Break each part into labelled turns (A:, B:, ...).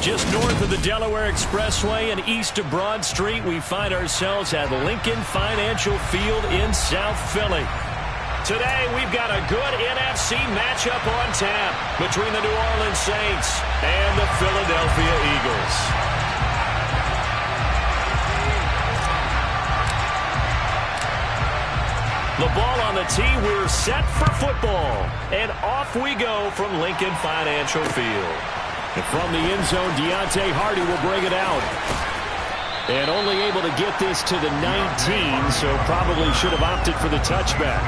A: Just north of the Delaware Expressway and east of Broad Street, we find ourselves at Lincoln Financial Field in South Philly. Today, we've got a good NFC matchup on tap between the New Orleans Saints and the Philadelphia Eagles. The ball on the tee, we're set for football. And off we go from Lincoln Financial Field. And from the end zone, Deontay Hardy will bring it out. And only able to get this to the 19, so probably should have opted for the touchback.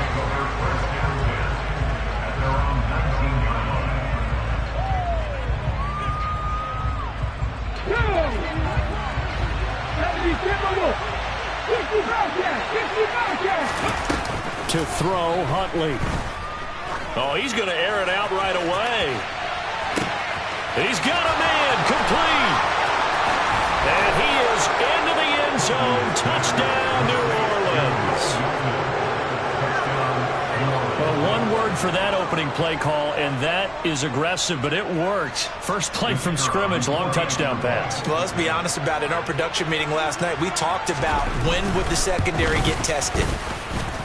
A: To throw, Huntley. Oh, he's going to air it out right away. He's got a man, complete. And he is into the end zone. Touchdown, New Orleans. Well, one word for that opening play call, and that is aggressive, but it worked. First play from scrimmage, long touchdown pass.
B: Well, let's be honest about it. In our production meeting last night, we talked about when would the secondary get tested.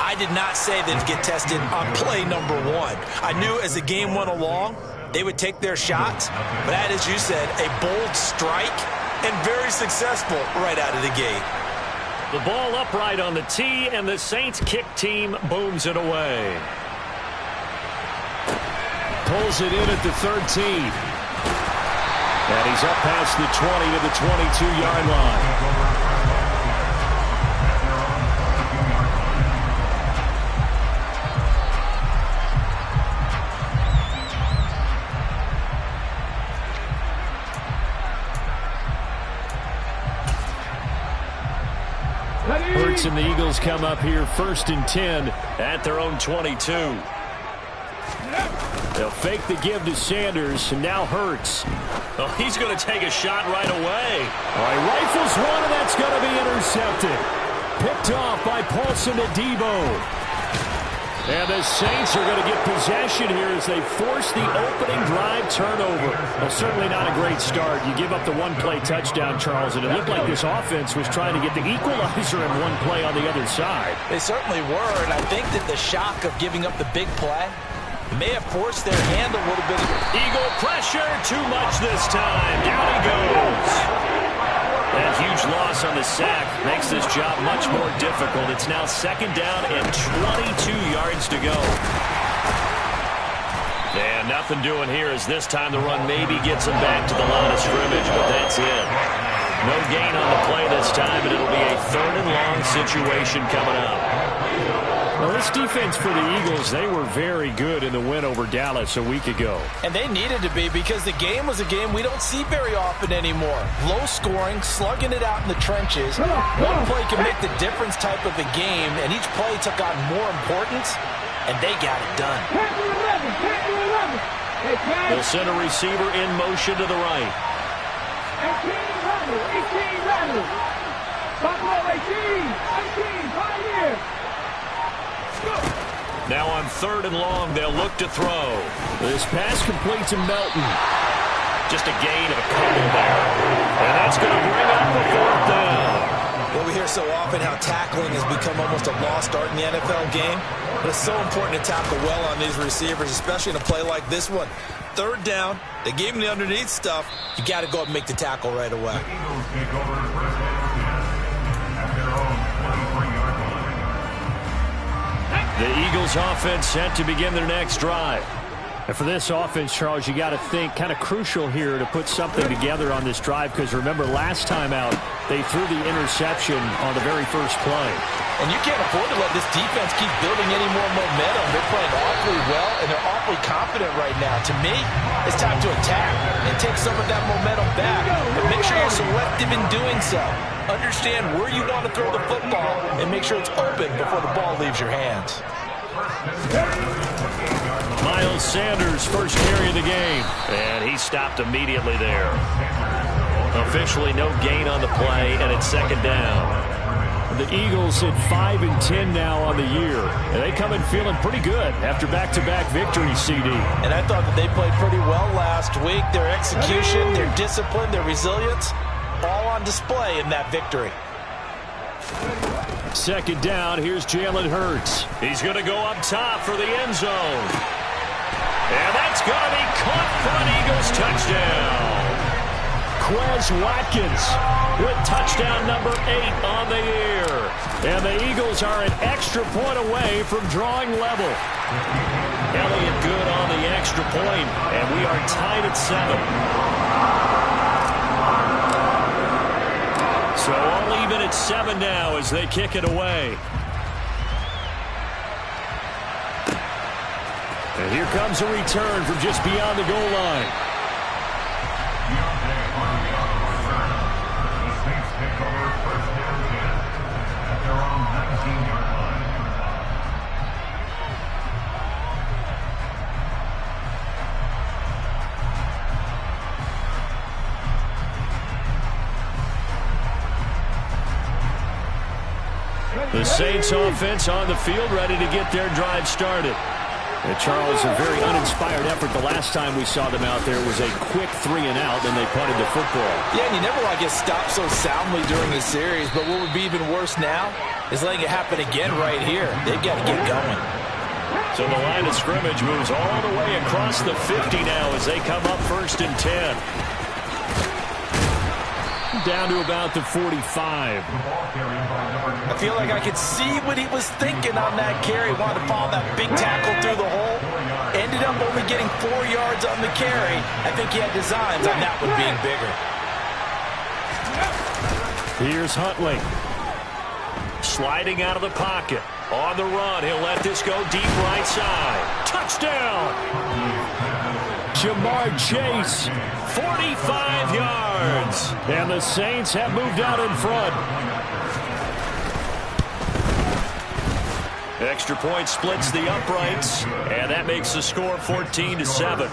B: I did not say they'd get tested on play number one. I knew as the game went along, they would take their shots, but that, as you said, a bold strike and very successful right out of the gate.
A: The ball upright on the tee, and the Saints kick team booms it away. Pulls it in at the 13. And he's up past the 20 to the 22-yard line. Hurts and the Eagles come up here 1st and 10 at their own 22. They'll fake the give to Sanders, and now Hurts. Oh, he's going to take a shot right away. All right, rifles one, and that's going to be intercepted. Picked off by Paulson to Debo. And the Saints are going to get possession here as they force the opening drive turnover. Well, certainly not a great start. You give up the one-play touchdown, Charles, and it looked like this offense was trying to get the equalizer in one play on the other side.
B: They certainly were, and I think that the shock of giving up the big play may have forced their hand a little bit.
A: Eagle pressure, too much this time. Down he goes. That huge loss on the sack makes this job much more difficult. It's now 2nd down and 22 yards to go. And nothing doing here as this time the run maybe gets him back to the line of scrimmage, but that's it. No gain on the play this time, and it'll be a 3rd and long situation coming up. Well, this defense for the Eagles, they were very good in the win over Dallas a week ago.
B: And they needed to be, because the game was a game we don't see very often anymore. Low scoring, slugging it out in the trenches. One play can make the difference type of a game, and each play took on more importance, and they got it done.
A: They'll send a receiver in motion to the right. 18, now on 3rd and long, they'll look to throw. This pass complete to Melton. Just a gain of a couple there. And that's going to bring up the 4th down.
B: Well, we hear so often how tackling has become almost a lost art in the NFL game. But it's so important to tackle well on these receivers, especially in a play like this one. 3rd down, they gave him the underneath stuff. You got to go up and make the tackle right away.
A: The Eagles offense set to begin their next drive. And for this offense, Charles, you got to think kind of crucial here to put something together on this drive, because remember last time out they threw the interception on the very first play.
B: And you can't afford to let this defense keep building any more momentum. They're playing awfully well, and they're awfully confident right now. To me, it's time to attack and take some of that momentum back. But make sure you're selective in doing so. Understand where you want to throw the football and make sure it's open before the ball leaves your hands.
A: Miles Sanders, first carry of the game. And he stopped immediately there. Officially no gain on the play, and it's 2nd down. The Eagles at 5-10 now on the year. And they come in feeling pretty good after back-to-back victories, CD.
B: And I thought that they played pretty well last week. Their execution, their discipline, their resilience, all on display in that victory.
A: Second down, here's Jalen Hurts. He's going to go up top for the end zone. And that's going to be caught for an Eagles touchdown. Quez Watkins with touchdown number 8 on the year. And the Eagles are an extra point away from drawing level. Elliott good on the extra point, and we are tied at 7. So all even at 7 now as they kick it away. And here comes a return from just beyond the goal line. The Saints offense on the field, ready to get their drive started. And Charles, a very uninspired effort the last time we saw them out there was a quick 3-and-out, and they punted the football.
B: Yeah, and you never want to get stopped so soundly during a series, but what would be even worse now is letting it happen again right here. They've got to get going.
A: So the line of scrimmage moves all the way across the 50 now as they come up 1st and 10. Down to about the 45.
B: I feel like I could see what he was thinking on that carry. Wanted to follow that big tackle through the hole. Ended up only getting 4 yards on the carry. I think he had designs on that one being bigger.
A: Here's Huntley. Sliding out of the pocket. On the run, he'll let this go deep right side. Touchdown! Jamar Chase, 45 yards. And the Saints have moved out in front. Extra point splits the uprights, and that makes the score 14-7.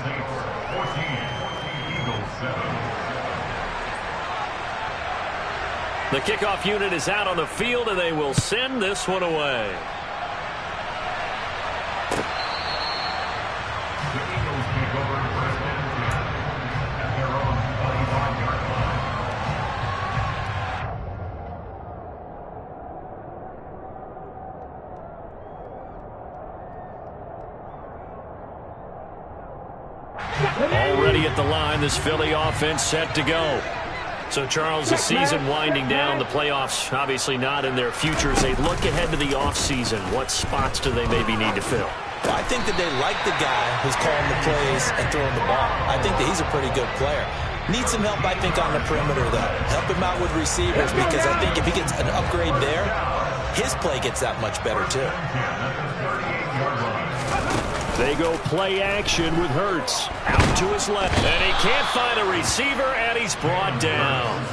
A: The kickoff unit is out on the field, and they will send this one away. Already at the line, this Philly offense set to go. So, Charles, the season winding down, the playoffs obviously not in their future. As they look ahead to the offseason, what spots do they maybe need to fill?
B: Well, I think that they like the guy who's calling the plays and throwing the ball. I think that he's a pretty good player. Needs some help, I think, on the perimeter, though. Help him out with receivers, because I think if he gets an upgrade there, his play gets that much better, too.
A: They go play action with Hurts. Out to his left. And he can't find a receiver, and he's brought down.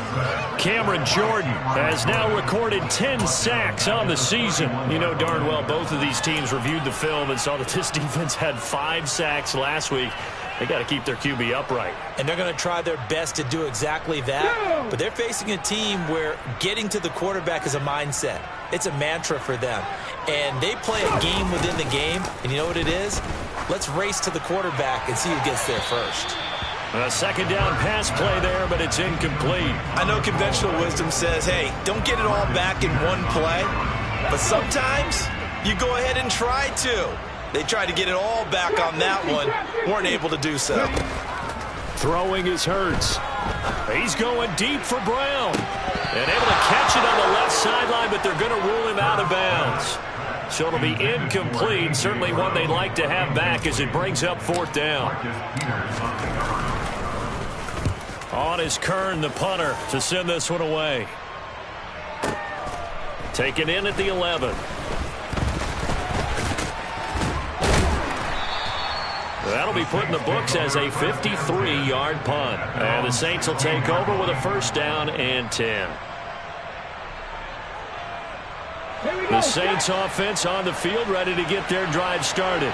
A: Cameron Jordan has now recorded 10 sacks on the season. You know darn well both of these teams reviewed the film and saw that this defense had 5 sacks last week. They got to keep their QB upright. And they're going to try their best to do exactly that. But they're facing a team where getting to the quarterback is a mindset. It's a mantra for them. And they play a game within the game. And you know what it is? Let's race to the quarterback and see who gets there first. A second down pass play there, but it's incomplete. I know conventional wisdom says, hey, don't get it all back in one play. But sometimes you go ahead and try to. They tried to get it all back on that one. Weren't able to do so. Throwing is Hurts. He's going deep for Brown. And able to catch it on the left sideline, but they're going to rule him out of bounds. So it'll be incomplete. Certainly one they'd like to have back as it brings up 4th down. On is Kern, the punter, to send this one away. Taken in at the 11. That'll be put in the books as a 53-yard punt. And the Saints will take over with a 1st down and 10. The Saints offense on the field, ready to get their drive started.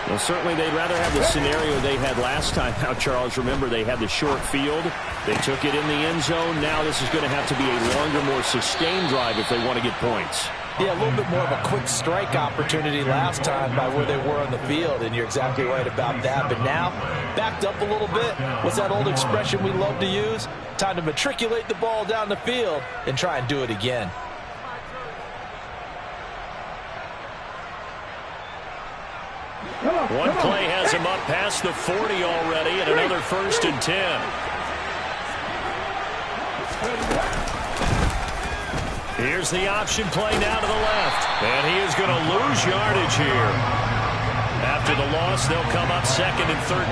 A: Well, certainly they'd rather have the scenario they had last time out, Charles. Remember, they had the short field. They took it in the end zone. Now this is going to have to be a longer, more sustained drive if they want to get points.
B: Yeah, a little bit more of a quick strike opportunity last time by where they were on the field, and you're exactly right about that. But now, backed up a little bit. What's that old expression we love to use? Time to matriculate the ball down the field and try and do it again.
A: One play has him up past the 40 already, and another 1st and 10. Here's the option play now to the left. And he is going to lose yardage here. After the loss, they'll come up 2nd and 13.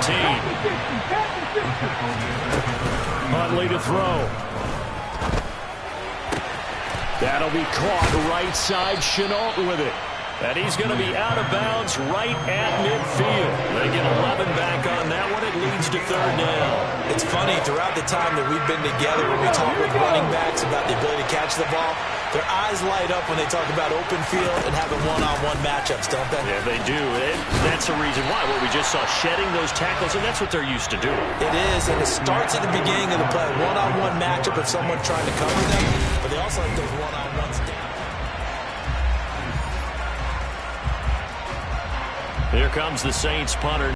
A: Huntley to throw. That'll be caught right side. Chenault with it. And he's going to be out of bounds right at midfield. They get 11 back on that one. It leads to 3rd down.
B: It's funny, throughout the time that we've been together, when we talk with running backs about the ability to catch the ball, their eyes light up when they talk about open field and having one-on-one matchups, don't they?
A: Yeah, they do. That's the reason why. What we just saw, shedding those tackles, and that's what they're used to doing.
B: It is, and it starts at the beginning of the play. One-on-one matchup if someone's trying to cover them, but they also have those one-on-ones down.
A: Here comes the Saints punter.